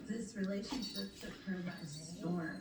This relationship took her by storm.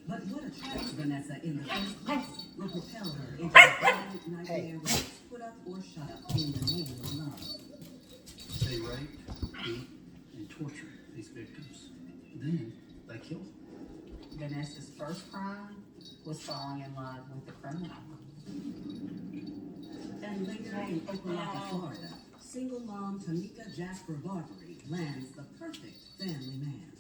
But what attracts Vanessa in the first place will propel her into the violent nightmare race, put up or shut up in the name of love. They rape, beat, and torture these victims. Then they kill them. Vanessa's first crime was falling in love with the criminal. And later in Opa-locka, Florida, single mom Tamika Jasper Barbary lands the perfect family man.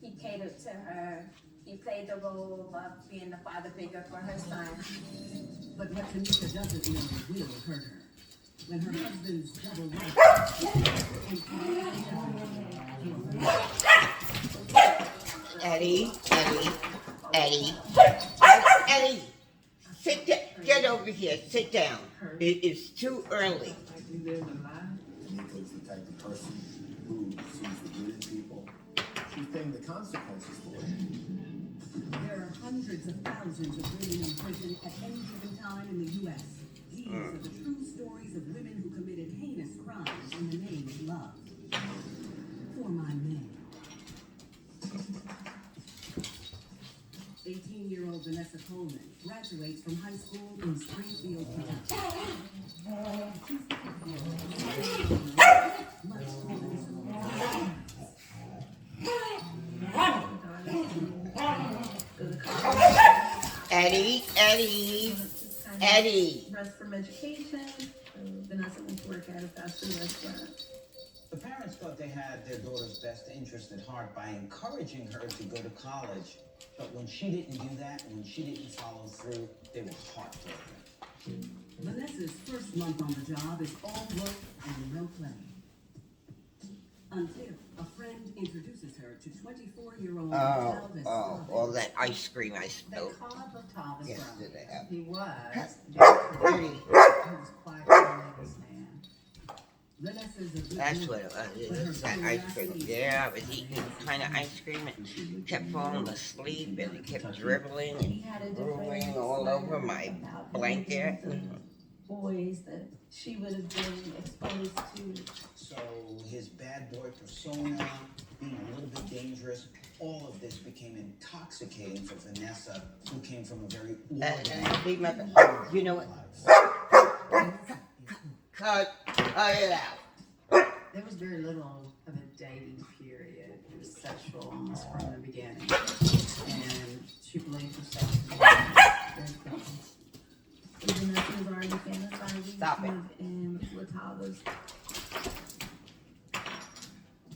He catered to her. He played the role of being the father figure for her son. But what Tamika doesn't know will hurt her. When her husband's double life Eddie, sit down. Get over here. Sit down. It is too early. Tamika's the type of person who sees the good in people. She's paying the consequences for it. There are hundreds of thousands of women in prison at any given time in the U.S. These are the true stories of women who committed heinous crimes in the name of love. For my man. 18-year-old Vanessa Coleman graduates from high school in Springfield, Kentucky. Much Eddie. Rest from education. Vanessa went to work at a fast food restaurant. The parents thought they had their daughter's best interest at heart by encouraging her to go to college. But when she didn't do that, when she didn't follow through, they were heartbroken. Vanessa's first month on the job is all work and no play. Until a friend introduces her to 24-year-old Talvis. All that ice cream I They spilled called Latava's yesterday. brother. He was Pretty. he was quite a religious man. Vanessa's a good That's woman, what it but was. her It's that ice cream. curiosity Yeah, I was eating kind of ice cream and kept falling asleep and it kept dribbling He and had a drooling different all over slant my about blanket. images of boys that she would have been exposed to. So his bad boy persona, being a little bit dangerous, all of this became intoxicating for Vanessa, who came from a very organized You know what? life. Cut it out. There was very little of a dating period. It was sexual almost from the beginning. And she believed herself to be very pretty. Vanessa was already fantasizing Stop it. to live in Latava's.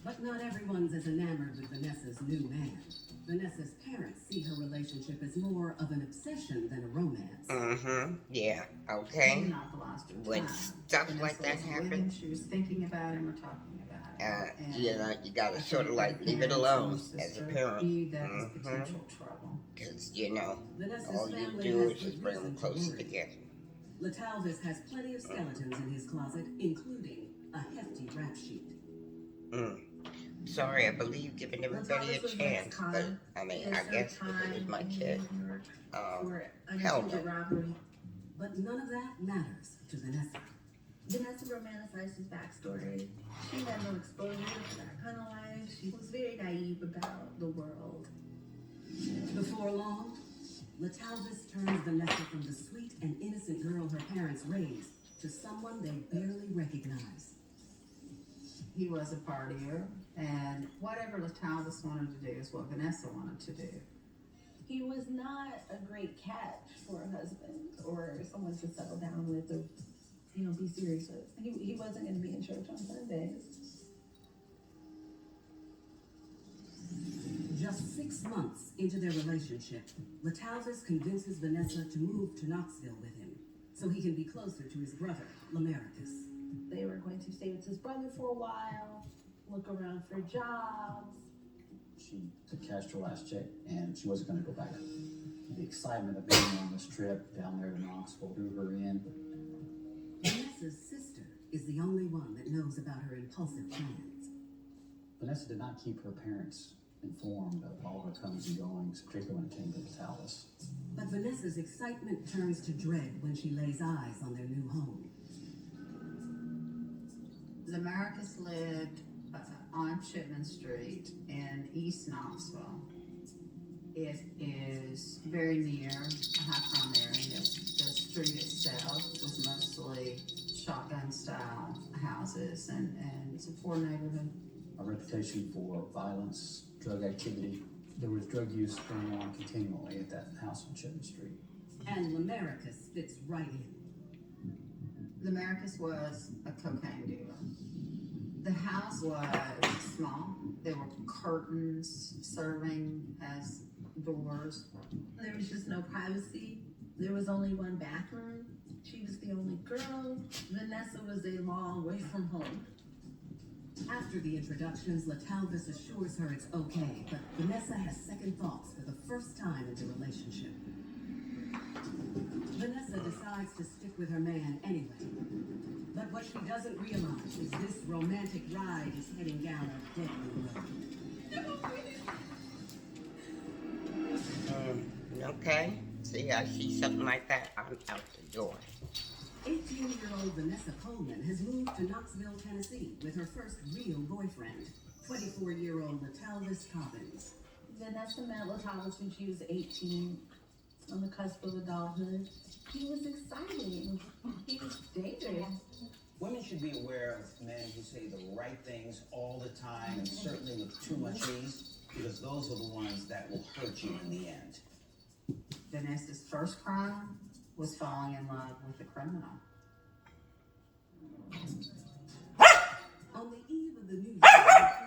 But not everyone's as enamored with Vanessa's new man. Vanessa's parents see her relationship as more of an obsession than a romance. Yeah. She Okay. monopolized her When time. stuff Vanessa like that was living, happens, she was thinking about him or talking about him. And you gotta I sort of think like her leave it parents alone and as a sister parent. viewed that as potential trouble. Because, Vanessa's all you family do has is just good bring them reason to closer worry. together. Latalvis has plenty of skeletons in his closet, including a hefty rap sheet. Sorry, I believe giving everybody a Latava's was chance, con. but I mean, I guess if it was my kid, For hell unattended no. robbery. But none of that matters to Vanessa. Vanessa romanticized his backstory. She had no exposure to that kind of life. She was very naive about the world. Before long, Latalvis turns Vanessa from the sweet and innocent girl her parents raised to someone they barely recognize. He was a partier, and whatever Latavas wanted to do is what Vanessa wanted to do. He was not a great catch for a husband or someone to settle down with or, be serious with. He wasn't going to be in church on Sundays. Just 6 months into their relationship, Latalvis convinces Vanessa to move to Knoxville with him so he can be closer to his brother, Lamarcus. They were going to stay with his brother for a while, look around for jobs. She cashed her last check, and she wasn't going to go back. The excitement of being on this trip down there to Knoxville drew her in. Vanessa's sister is the only one that knows about her impulsive plans. Vanessa did not keep her parents informed of all her comings and goings, particularly when it came to Talvis. But Vanessa's excitement turns to dread when she lays eyes on their new home. The Marcus lived on Shipman Street in East Knoxville. It is very near High Primary. The street itself was mostly shotgun-style houses, and it's a poor neighborhood. A reputation for violence, drug activity. There was drug use going on continually at that house on Shipman Street. And Lamarcus fits right in. The Marcus was a cocaine dealer. The house was small. There were curtains serving as doors. There was just no privacy. There was only one bathroom. She was the only girl. Vanessa was a long way from home. After the introductions, Latalvis assures her it's okay, but Vanessa has second thoughts for the first time in the relationship. Vanessa decides to stick with her man anyway. But what she doesn't realize is this romantic ride is heading down a deadly road. Okay. See, I see something like that, I'm out the door. 18-year-old Vanessa Coleman has moved to Knoxville, Tennessee with her first real boyfriend, 24-year-old Latalvis Cobbins. Vanessa met Latalvis when she was 18, on the cusp of adulthood. He was exciting. He was dating. Women should be aware of men who say the right things all the time and certainly with too much ease, because those are the ones that will hurt you in the end. Vanessa's first crime was falling in love with a criminal. On the eve of the new year,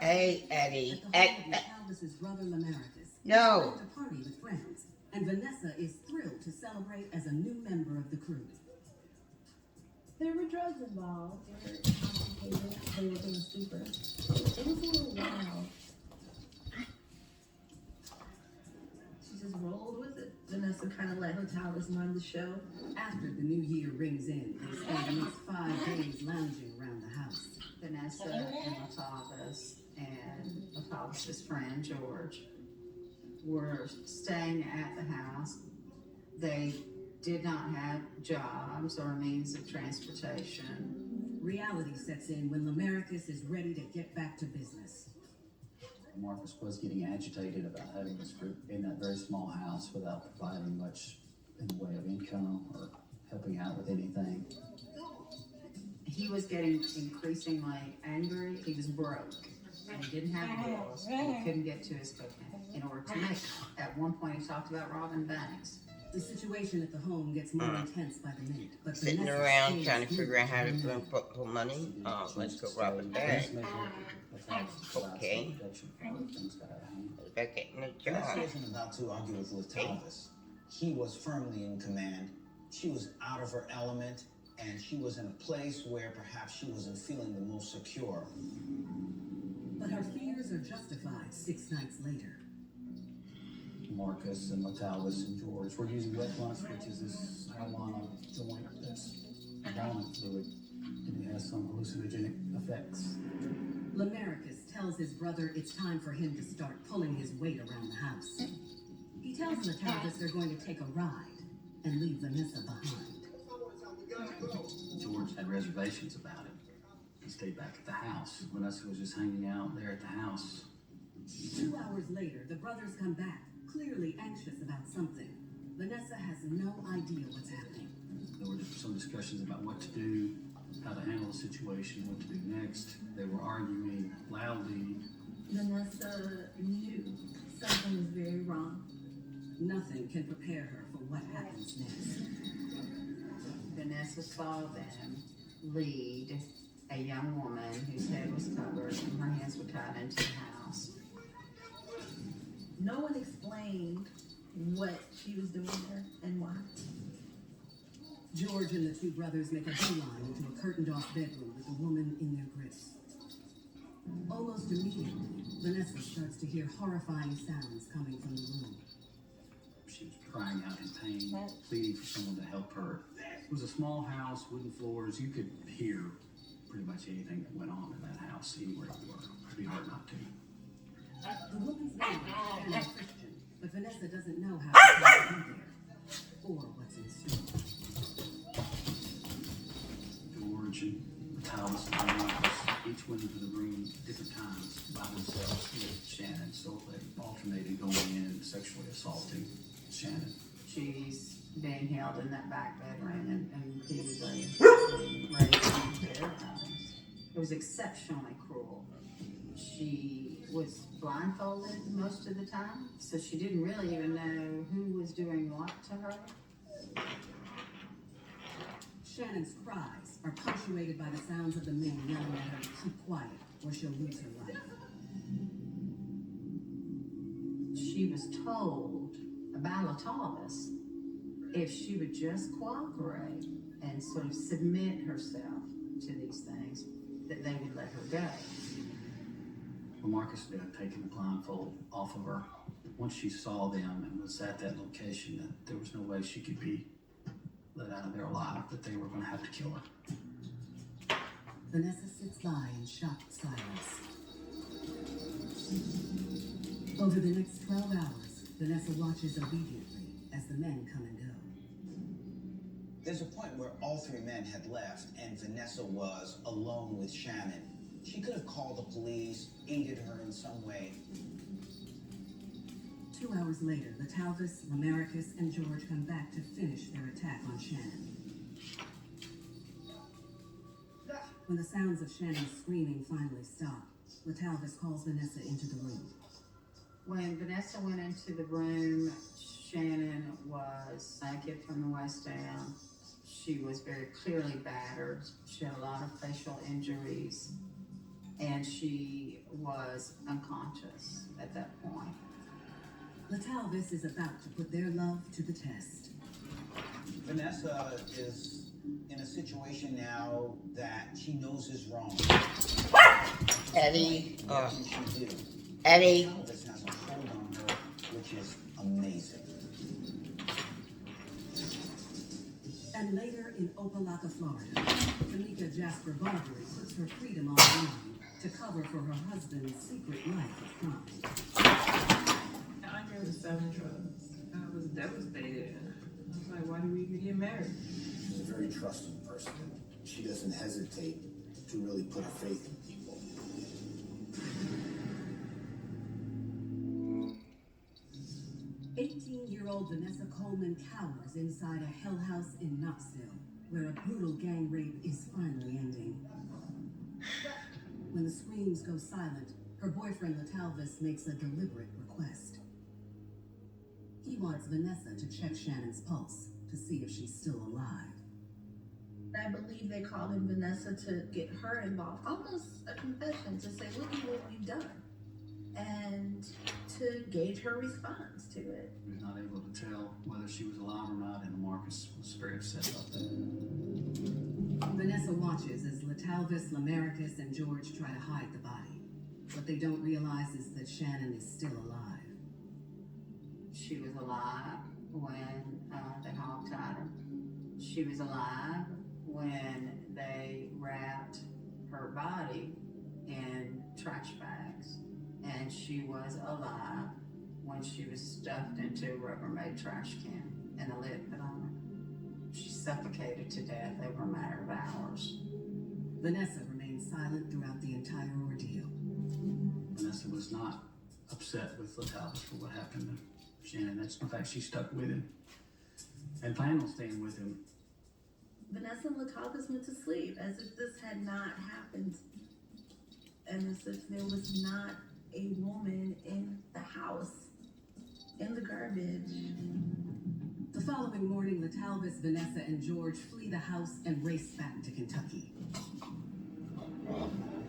Hey, Eddie. at the home of Latalvis' brother Lamarcus, No. to party with friends, and Vanessa is thrilled to celebrate as a new member of the crew. There were drugs involved. They were intoxicated. They were doing super. It was a little wild. She just rolled with it. Vanessa kind of let Latalvis run the show. After the new year rings in, they spend the next 5 days lounging around the house. Vanessa and Latalvis' friend George were staying at the house. They did not have jobs or means of transportation. Reality sets in when Lamarcus is ready to get back to business. Marcus was getting agitated about having this group in that very small house without providing much in the way of income or helping out with anything. He was getting increasingly angry. He was broke and he didn't have bills. And he couldn't get to his cocaine in order to make it. At one point, he talked about robbing banks. The situation at the home gets more intense by the minute, but Sitting Vanessa around stays trying to figure out how to neutral. put money. Oh, let's go rob a bank. Okay. They're getting a Vanessa job. wasn't about to argue with Latalvis. He was firmly in command. She was out of her element, and she was in a place where perhaps she wasn't feeling the most secure. But her fears are justified 6 nights later. Marcus and Latalvis and George were using wet blunts, which is this marijuana joint that's violent fluid, and it has some hallucinogenic effects. Lamarcus tells his brother it's time for him to start pulling his weight around the house. He tells Latalvis they're going to take a ride and leave Vanessa behind. George had reservations about it. He stayed back at the house. Vanessa was just hanging out there at the house. 2 hours later, the brothers come back, clearly anxious about something. Vanessa has no idea what's happening. There were some discussions about what to do, how to handle the situation, what to do next. They were arguing loudly. Vanessa knew something was very wrong. Nothing can prepare her for what happens next. Vanessa saw them lead a young woman whose head was covered and her hands were tied into the house. No one explained what she was doing there and why. George and the 2 brothers make a beeline into a curtained-off bedroom with the woman in their grips. Almost immediately, Vanessa starts to hear horrifying sounds coming from the room. She was crying out in pain, pleading for someone to help her. It was a small house, wooden floors. You could hear pretty much anything that went on in that house, anywhere you were. It'd be hard not to. The woman's name is Anna Christian, but Vanessa doesn't know how to get there or what's in store. George and Latalvis and Marcus went into the room different times by themselves with Shannon, so they alternated going in and sexually assaulting Shannon. She's being held in that back bedroom and repeatedly raped and terrorized. It was exceptionally cruel. She was blindfolded most of the time, so she didn't really even know who was doing what to her. Shannon's cries are punctuated by the sounds of the men yelling at her to keep quiet or she'll lose her life. She was told by Latavis if she would just cooperate and sort of submit herself to these things, that they would let her go. Well, Marcus had taken the blindfold off of her. Once she saw them and was at that location, that there was no way she could be let out of there alive, that they were going to have to kill her. Vanessa sits by in shocked silence. Over the next 12 hours, Vanessa watches obediently as the men come and go. There's a point where all three men had left and Vanessa was alone with Shannon. She could have called the police, aided her in some way. 2 hours later, Latalvis, Lamaricus, and George come back to finish their attack on Shannon. When the sounds of Shannon's screaming finally stop, Latalvis calls Vanessa into the room. When Vanessa went into the room, Shannon was naked from the waist down. She was very clearly battered. She had a lot of facial injuries, and she was unconscious at that point. Latalvis is about to put their love to the test. Vanessa is in a situation now that she knows is wrong. Eddie, What can she do? Eddie. Elvis has a hold on her, which is amazing. And later in Opelika, Florida, Tamika Jasper Barbary puts her freedom on the line to cover for her husband's secret life of crime. Andre was selling drugs. I was devastated. I was like, why do we even get married? She's a very trusting person. She doesn't hesitate to really put her faith in people. Eighteen-year-old Vanessa Coleman cowers inside a hell house in Knoxville, where a brutal gang rape is finally ending. When the screams go silent, her boyfriend Latalvis makes a deliberate request. He wants Vanessa to check Shannon's pulse to see if she's still alive. I believe they called in Vanessa to get her involved, almost a confession, to say, look at what we've done, and to gauge her response to it. He was not able to tell whether she was alive or not, and Marcus was very upset about that. Vanessa watches as Latalvis, Lamaricus, and George try to hide the body. What they don't realize is that Shannon is still alive. She was alive when they hogtied her. She was alive when they wrapped her body in trash bags. And she was alive when she was stuffed into a Rubbermaid trash can and a lid put on her. She suffocated to death over a matter of hours. Vanessa remains silent throughout the entire ordeal. Vanessa was not upset with Latalvis for what happened to Shannon. That's, in fact, she stuck with him and planned on staying with him. Vanessa and Latalvis went to sleep as if this had not happened, and as if there was not a woman in the house, in the garbage. The following morning, Latalvis, Vanessa, and George flee the house and race back to Kentucky.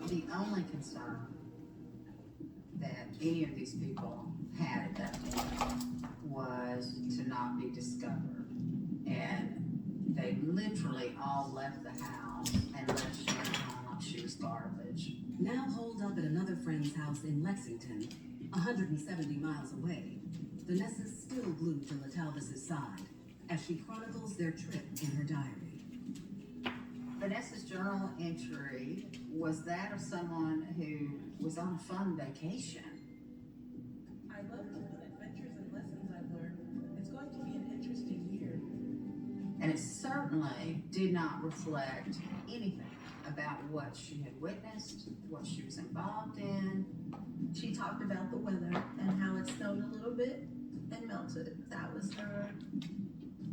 The only concern that any of these people had at that point was to not be discovered. And they literally all left the house and left Shannon home like she was garbage. Now holed up at another friend's house in Lexington, 170 miles away, Vanessa's still glued to Latalvis' side as she chronicles their trip in her diary. Vanessa's journal entry was that of someone who was on a fun vacation. I love the adventures and lessons I've learned. It's going to be an interesting year. And it certainly did not reflect anything about what she had witnessed, what talked about the weather and how it snowed a little bit and melted. That was her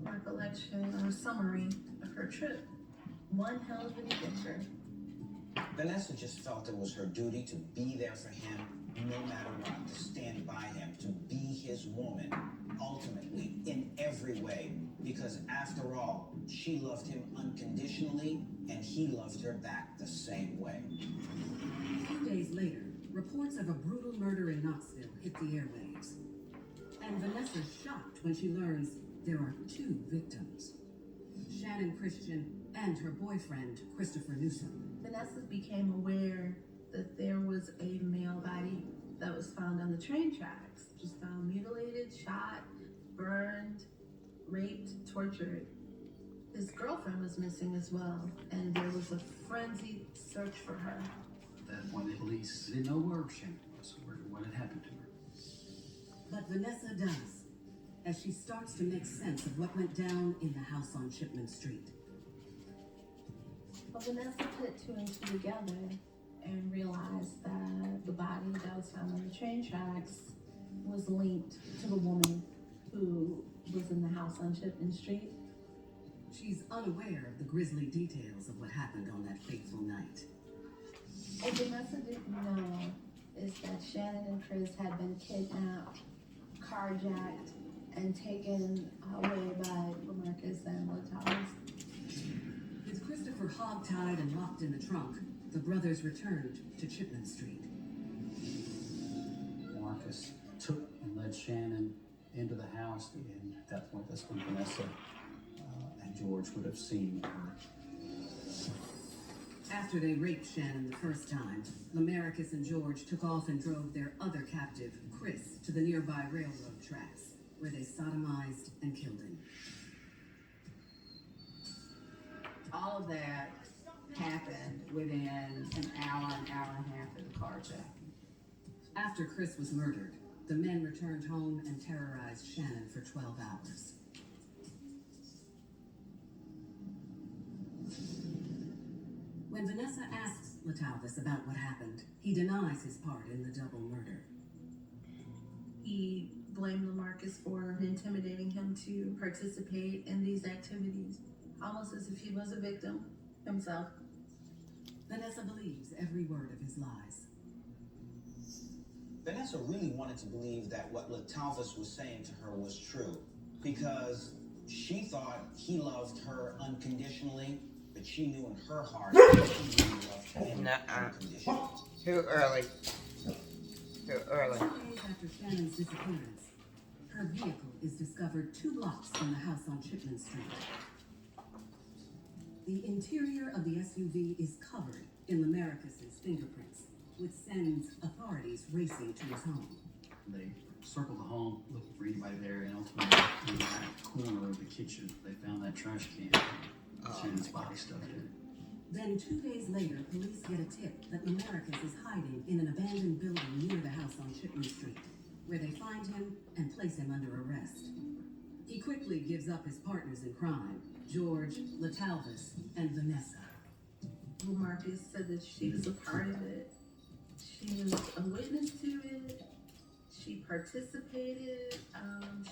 recollection or summary of her trip. One hell of an adventure. Vanessa just felt it was her duty to be there for him no matter what, to stand by him, to be his woman, ultimately, in every way. Because after all, she loved him unconditionally, and he loved her back the same way. 2 days later, reports of a brutal murder in Knoxville hit the airwaves. And Vanessa's shocked when she learns there are 2 victims. Shannon Christian and her boyfriend, Christopher Newsom. Vanessa became aware that there was a male body that was found on the train tracks. It was found mutilated, shot, burned, raped, tortured. His girlfriend was missing as well, and there was a frenzied search for her. At that point, the police didn't know where Shannon was or what had happened to her. But Vanessa does, as she starts to make sense of what went down in the house on Shipman Street. But Vanessa put 2 and 2 together and realized that the body that was found on the train tracks was linked to the woman who was in the house on Shipman Street. She's unaware of the grisly details of what happened on that fateful night. What Vanessa didn't know is that Shannon and Chris had been kidnapped, carjacked, and taken away by Lamarcus and Latals. With Christopher hogtied and locked in the trunk, the brothers returned to Chipman Street. Marcus took and led Shannon into the house, and at that point, that's when Vanessa and George would have seen her. After they raped Shannon the first time, Lamarcus and George took off and drove their other captive, Chris, to the nearby railroad tracks, where they sodomized and killed him. All of that happened within an hour and a half of the carjacking. After Chris was murdered, the men returned home and terrorized Shannon for 12 hours. When Vanessa asks Latalvis about what happened, he denies his part in the double murder. He blamed Lamarcus for intimidating him to participate in these activities, almost as if he was a victim himself. Vanessa believes every word of his lies. Vanessa really wanted to believe that what Latalvis was saying to her was true, because she thought he loved her unconditionally, but she knew in her heart that he really loved him unconditionally. Too early. Too early. 2 days after Shannon's disappearance, her vehicle is discovered 2 blocks from the house on Chipman Street. The interior of the SUV is covered in Lamarcus's fingerprints, which sends authorities racing to his home. They circled the home, looking for anybody there, and ultimately, in the back corner of the kitchen, they found that trash can with Shannon's body stuffed in it. Then 2 days later, police get a tip that Lamarcus is hiding in an abandoned building near the house on Chipman Street, where they find him and place him under arrest. He quickly gives up his partners in crime, George, Latalvis, and Vanessa. Lamarcus said that she was a part of it. She was a witness to it. She participated.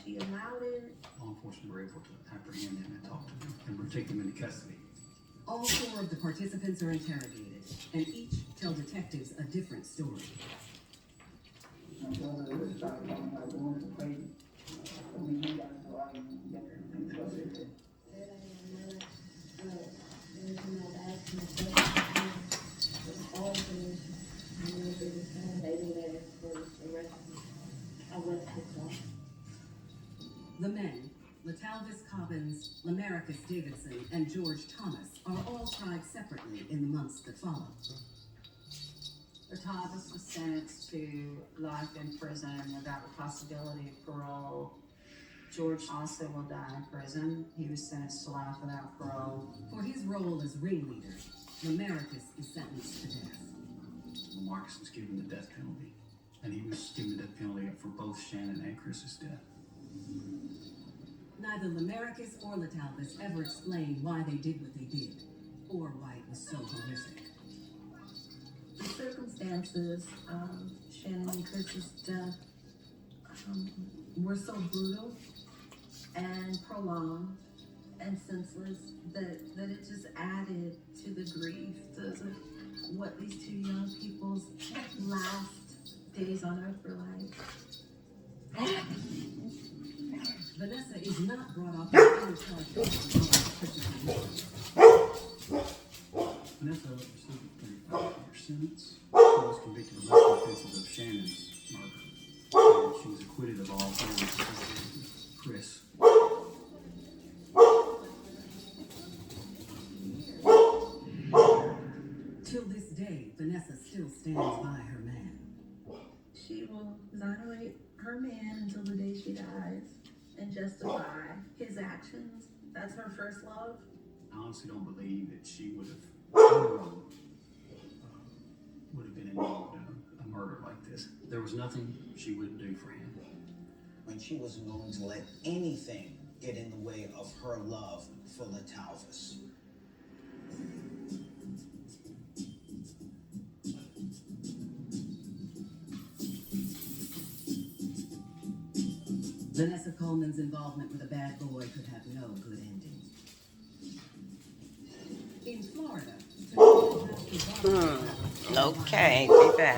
She allowed it. Law enforcement were able to apprehend him and talk to him and take him into custody. All 4 of the participants are interrogated, and each tell detectives a different story. The men, Latalvis Cobbins, Lamarcus Davidson, and George Thomas, are all tried separately in the months that follow. Latalvis was sentenced to life in prison without the possibility of parole. George also will die in prison. He was sentenced to life without parole. For his role as ringleader, Lamarcus is sentenced to death. Lamarcus was given the death penalty, and he was given the death penalty for both Shannon and Chris's death. Neither Lamarcus or Latalvis ever explained why they did what they did, or why it was so horrific. The circumstances of Shannon and Chris's death were so brutal and prolonged and senseless that it just added to the grief, to what these two young people's last days on earth were like. Vanessa is not brought off the charge. Vanessa received a 35-year sentence. She was convicted of lesser offenses of Shannon's murder. And she was acquitted of all three. Chris. Till this day, Vanessa still stands by her man. She will exonerate her man until the day she dies and justify his actions. That's her first love. I honestly don't believe that she would have been involved in a murder like this. There was nothing she wouldn't do for him. When she wasn't going to let anything get in the way of her love for Latalvis. Vanessa Coleman's involvement with a bad boy could have no good ending. In Florida, Okay, be back.